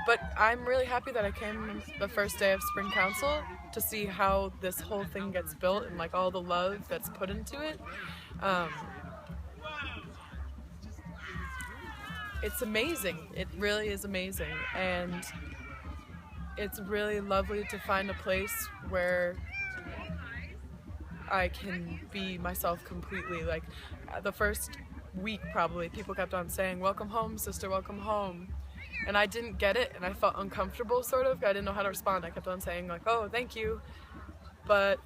But I'm really happy that I came the first day of Spring Council to see how this whole thing gets built and like all the love that's put into it. It's amazing. It really is amazing. And it's really lovely to find a place where I can be myself completely. Like the first week probably, people kept on saying, "Welcome home, sister, welcome home." And I didn't get it, and I felt uncomfortable, sort of. I didn't know how to respond. I kept on saying like, "Oh, thank you." But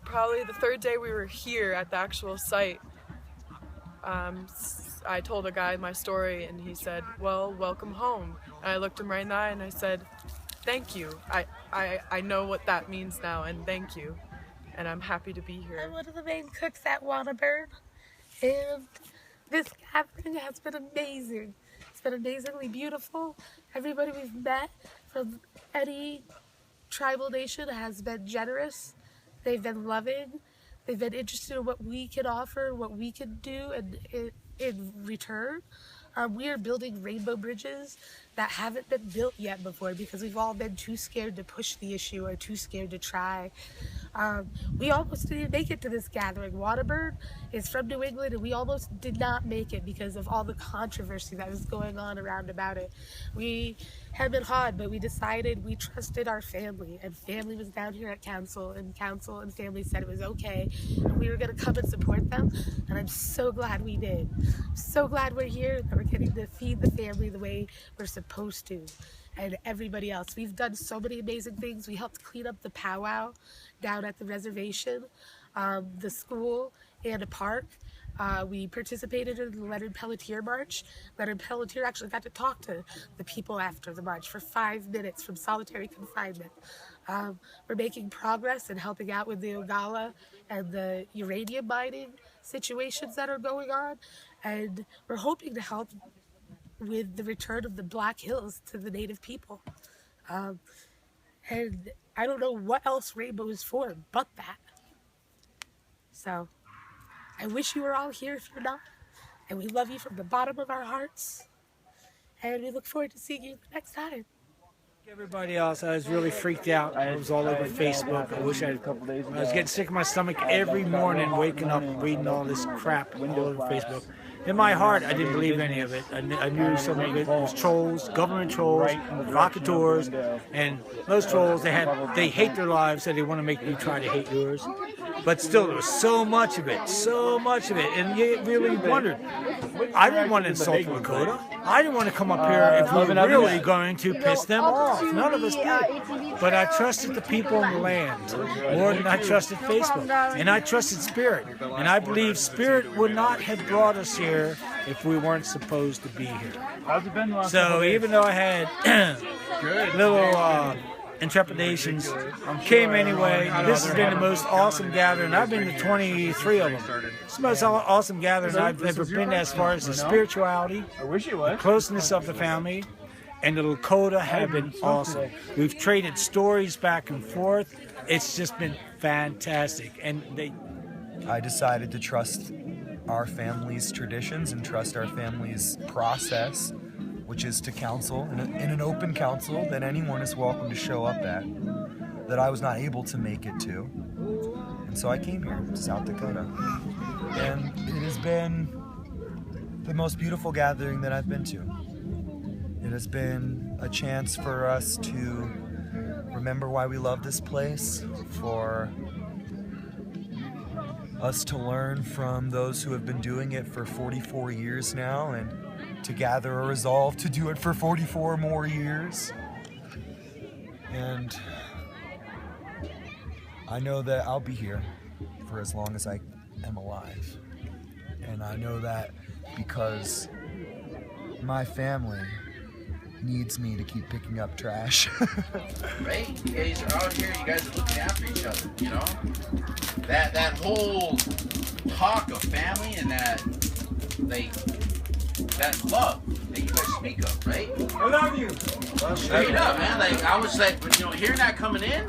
probably the third day we were here at the actual site, I told a guy my story, and he said, "Well, welcome home." And I looked him right in the eye and I said, "Thank you. I know what that means now, and thank you. And I'm happy to be here." I'm one of the main cooks at Waterburn, and this gathering has been amazing. It's been amazingly beautiful. Everybody we've met from any tribal nation has been generous. They've been loving. They've been interested in what we can offer, what we can do, and in return. We are building rainbow bridges that haven't been built yet before because we've all been too scared to push the issue or too scared to try. We almost didn't make it to this gathering. Waterburn is from New England, and we almost did not make it because of all the controversy that was going on around about it. We had been hard, but we decided we trusted our family, and family was down here at council and family said it was okay, and we were going to come and support them, and I'm so glad we did. I'm so glad we're here, that we're getting to feed the family the way we're supposed to, and everybody else. We've done so many amazing things. We helped clean up the powwow down at the reservation, the school, and a park. We participated in the Leonard Pelletier March. Leonard Pelletier actually got to talk to the people after the march for 5 minutes from solitary confinement. We're making progress and helping out with the Ogala and the uranium mining situations that are going on, and we're hoping to help with the return of the Black Hills to the Native people. And I don't know what else Rainbow is for but that. So I wish you were all here if you're not, and we love you from the bottom of our hearts, and we look forward to seeing you next time. Everybody else, I was really freaked out. I was all over Facebook. I wish I had a couple days ago. I was getting sick in my stomach every morning, waking up and reading all this crap all over Facebook. In my heart, I didn't believe any of it. I knew some of it was trolls, government trolls, provocateurs, and those trolls, they hate their lives, so they want to make you try to hate yours. But still, there was so much of it, and you really wondered. I didn't want to insult the Lakota. I didn't want to come up here if we were really going to piss them off. None of us did. But I trusted the people in the land more than I trusted Facebook. And I trusted Spirit. And I believe Spirit would not have brought us here if we weren't supposed to be here. How's it been? So even though I had little intrepidations, came anyway. This has been the most awesome gathering. I've been to 23 of them. It's the most awesome gathering I've ever been as far as the spirituality, the closeness of the family, and the Lakota have been awesome. We've traded stories back and forth. It's just been fantastic. And I decided to trust our family's traditions and trust our family's process, which is to council in an open council that anyone is welcome to show up at, that I was not able to make it to. And so I came here to South Dakota. And it has been the most beautiful gathering that I've been to. It has been a chance for us to remember why we love this place, for us to learn from those who have been doing it for 44 years now, and to gather a resolve to do it for 44 more years. And I know that I'll be here for as long as I am alive. And I know that because my family needs me to keep picking up trash. Right? You guys are out here, you guys are looking after each other, you know? That whole talk of family and that love that you guys speak of, right? I love you. Straight up, man. Like, I was like, you know, hearing that coming in,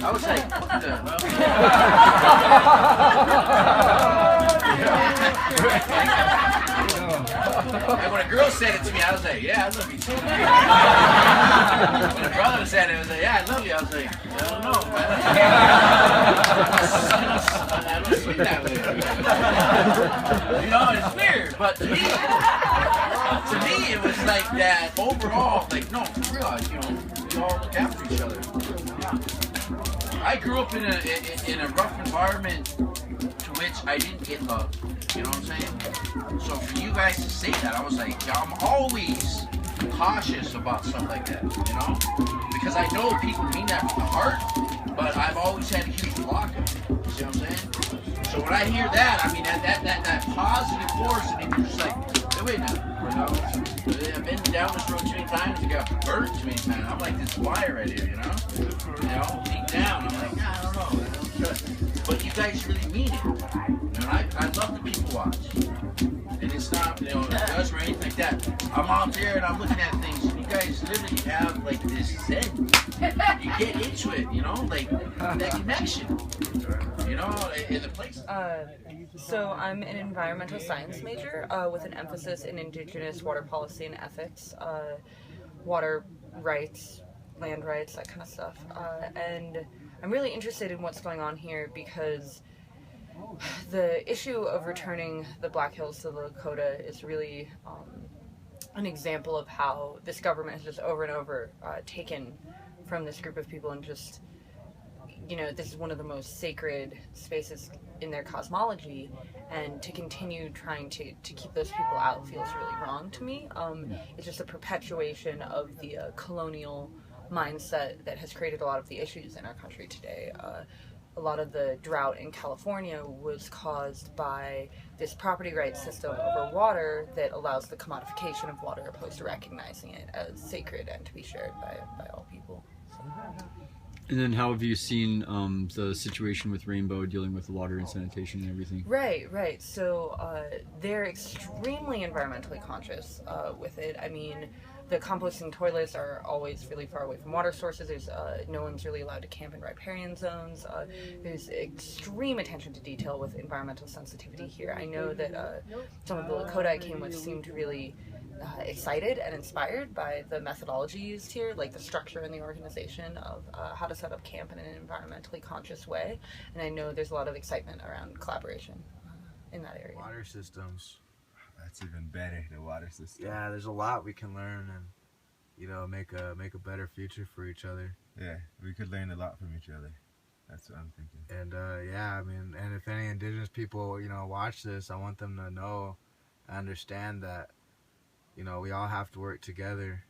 I was like, what the? And when a girl said it to me, I was like, yeah, I love you too. when a brother said it, was like, yeah, I love you. I was like, I don't know, man. I don't see that way. You know, it's weird, but to me, it was like that overall, like, no, for real, you know, we all look after each other. I grew up in a rough environment to which I didn't get love. You know what I'm saying? So for you guys to say that, I was like, yeah, I'm always cautious about stuff like that, you know? Because I know people mean that from the heart, but I've always had a huge block of it. You see what I'm saying? So when I hear that, I mean, that positive force, and you're just like, hey, wait now, you know? I've been down this road too many times, and got burnt too many times. I'm like this fly right here, you know? You know, deep down, I'm like, I don't know, I don't trust it. But you guys really mean it. You know, I love the people watch. And it's not, you know, us or anything like that. I'm out there and I'm looking at things, and you guys literally have like this zen. You get into it, you know, like that connection. You know, in the place. So I'm an environmental science major with an emphasis in indigenous water policy and ethics, water rights, land rights, that kind of stuff. And I'm really interested in what's going on here because the issue of returning the Black Hills to the Lakota is really an example of how this government has just over and over taken from this group of people and just, you know, this is one of the most sacred spaces in their cosmology, and to continue trying to keep those people out feels really wrong to me. It's just a perpetuation of the colonial mindset that has created a lot of the issues in our country today. A lot of the drought in California was caused by this property rights system over water that allows the commodification of water opposed to recognizing it as sacred and to be shared by all people. So. And then how have you seen the situation with Rainbow dealing with water and sanitation and everything? Right. So they're extremely environmentally conscious with it. I mean, the composting toilets are always really far away from water sources. There's no one's really allowed to camp in riparian zones. There's extreme attention to detail with environmental sensitivity here. I know that some of the Lakota I came with seemed really excited and inspired by the methodology used here, like the structure and the organization of how to set up camp in an environmentally conscious way. And I know there's a lot of excitement around collaboration in that area. Water systems. That's even better, the water system. Yeah, there's a lot we can learn and, you know, make a better future for each other. Yeah, we could learn a lot from each other. That's what I'm thinking. And yeah, I mean, and if any indigenous people, you know, watch this, I want them to know, understand that, you know, we all have to work together,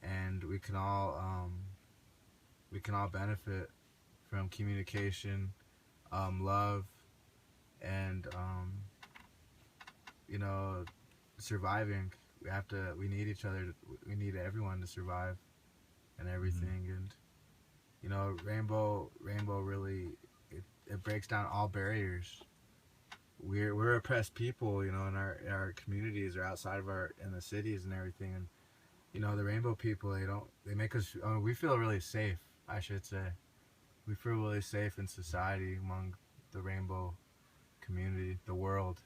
and we can all benefit from communication, love, and you know, surviving. We need each other. We need everyone to survive, and everything. Mm-hmm. And you know, Rainbow really it breaks down all barriers. We're oppressed people, you know, in our communities or outside of in the cities and everything. And you know, the Rainbow people, they make us. We feel really safe. I should say, we feel really safe in society among the Rainbow community, the world.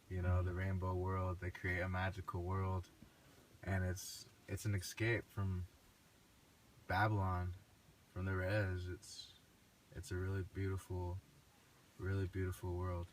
You know, the Rainbow world. They create a magical world, and it's an escape from Babylon, from the res. It's a really beautiful world.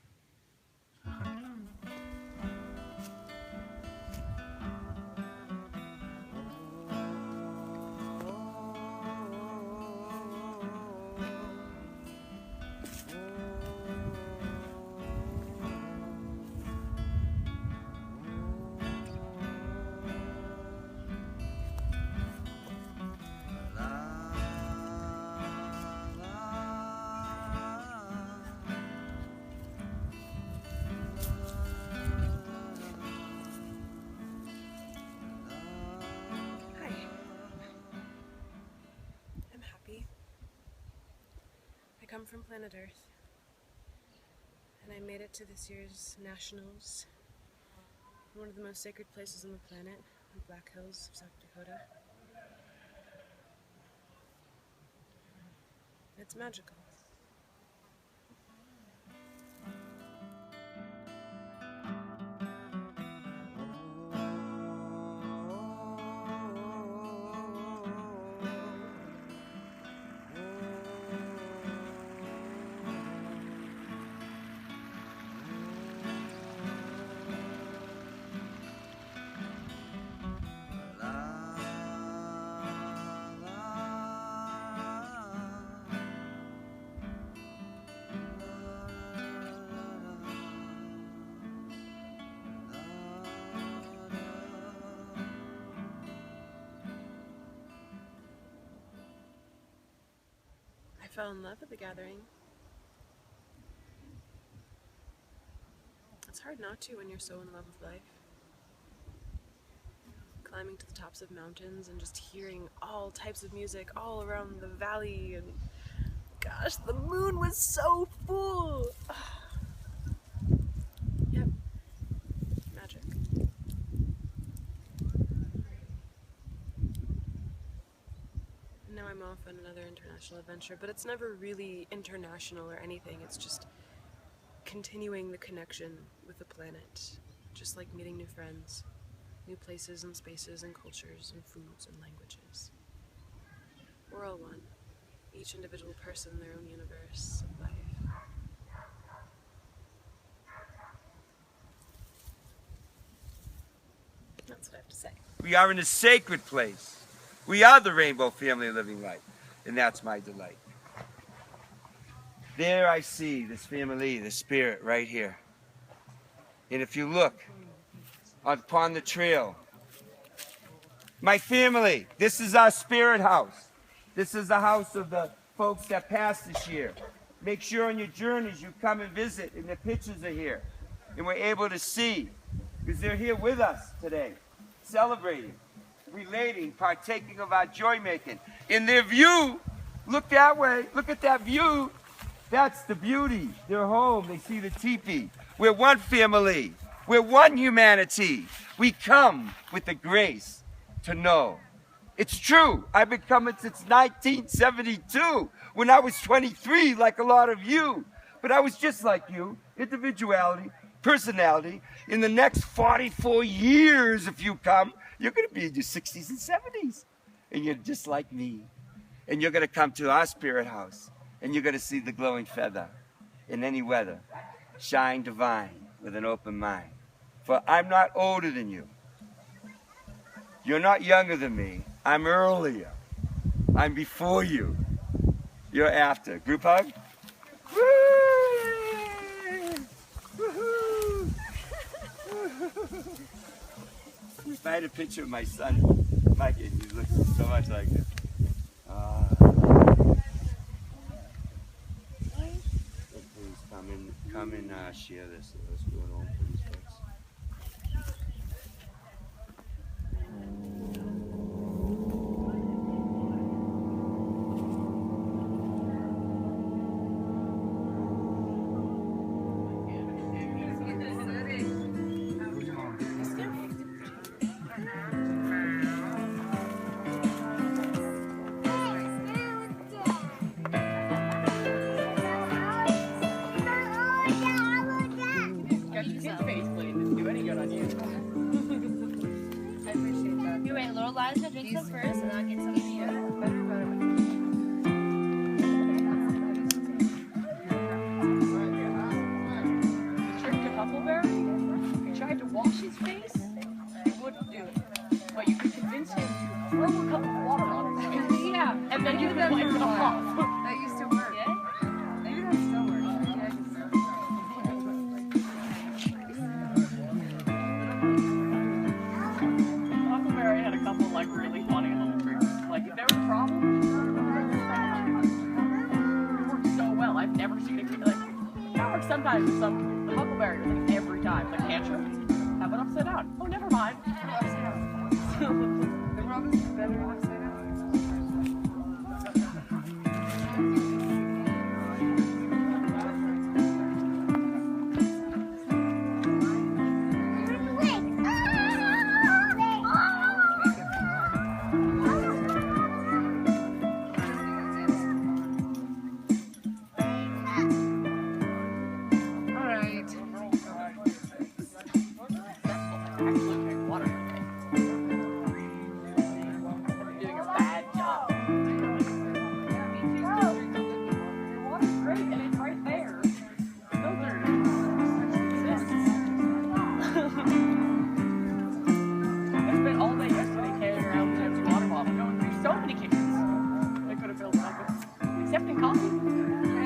I come from planet Earth, and I made it to this year's Nationals, one of the most sacred places on the planet, the Black Hills of South Dakota. It's magical. fell in love at the gathering. It's hard not to when you're so in love with life. Climbing to the tops of mountains and just hearing all types of music all around the valley, and gosh, the moon was so full. Yep. Magic. Now I'm off on another international adventure, but it's never really international or anything. It's just continuing the connection with the planet, just like meeting new friends. New places and spaces and cultures and foods and languages. We're all one. Each individual person in their own universe of life. That's what I have to say. We are in a sacred place. We are the Rainbow Family living life, and that's my delight. There I see this family, the spirit right here. And if you look upon the trail, my family, this is our spirit house. This is the house of the folks that passed this year. Make sure on your journeys you come and visit, and the pictures are here. And we're able to see, because they're here with us today, celebrating, relating, partaking of our joy making. In their view, look that way, look at that view. That's the beauty. They're home, they see the teepee. We're one family. We're one humanity. We come with the grace to know. It's true. I've been coming since 1972, when I was 23, like a lot of you. But I was just like you. Individuality, personality. In the next 44 years, if you come, you're going to be in your 60s and 70s. And you're just like me. And you're going to come to our spirit house. And you're going to see the glowing feather in any weather. Shine divine with an open mind. For I'm not older than you. You're not younger than me. I'm earlier. I'm before you. You're after. Group hug? Woo! If I had a picture of my son, Mike, he looks so much like him. Please come and share this. What's going on for these folks. First, and I'll get some of you. Huckleberry tried to wash his face, he wouldn't do it. But you could convince him to throw a cup of water on his face. Yeah, and then you could wipe it off. That used to work. Yeah? Maybe that still works. Huckleberry had a couple like really funny little tricks. Like if there was a problem, it worked so well. I've never seen it like that works sometimes with some. The Huckleberry was like every time. Like can't you have it upside down? Oh, never mind. Upside down. The world is better upside down. Accepting coffee?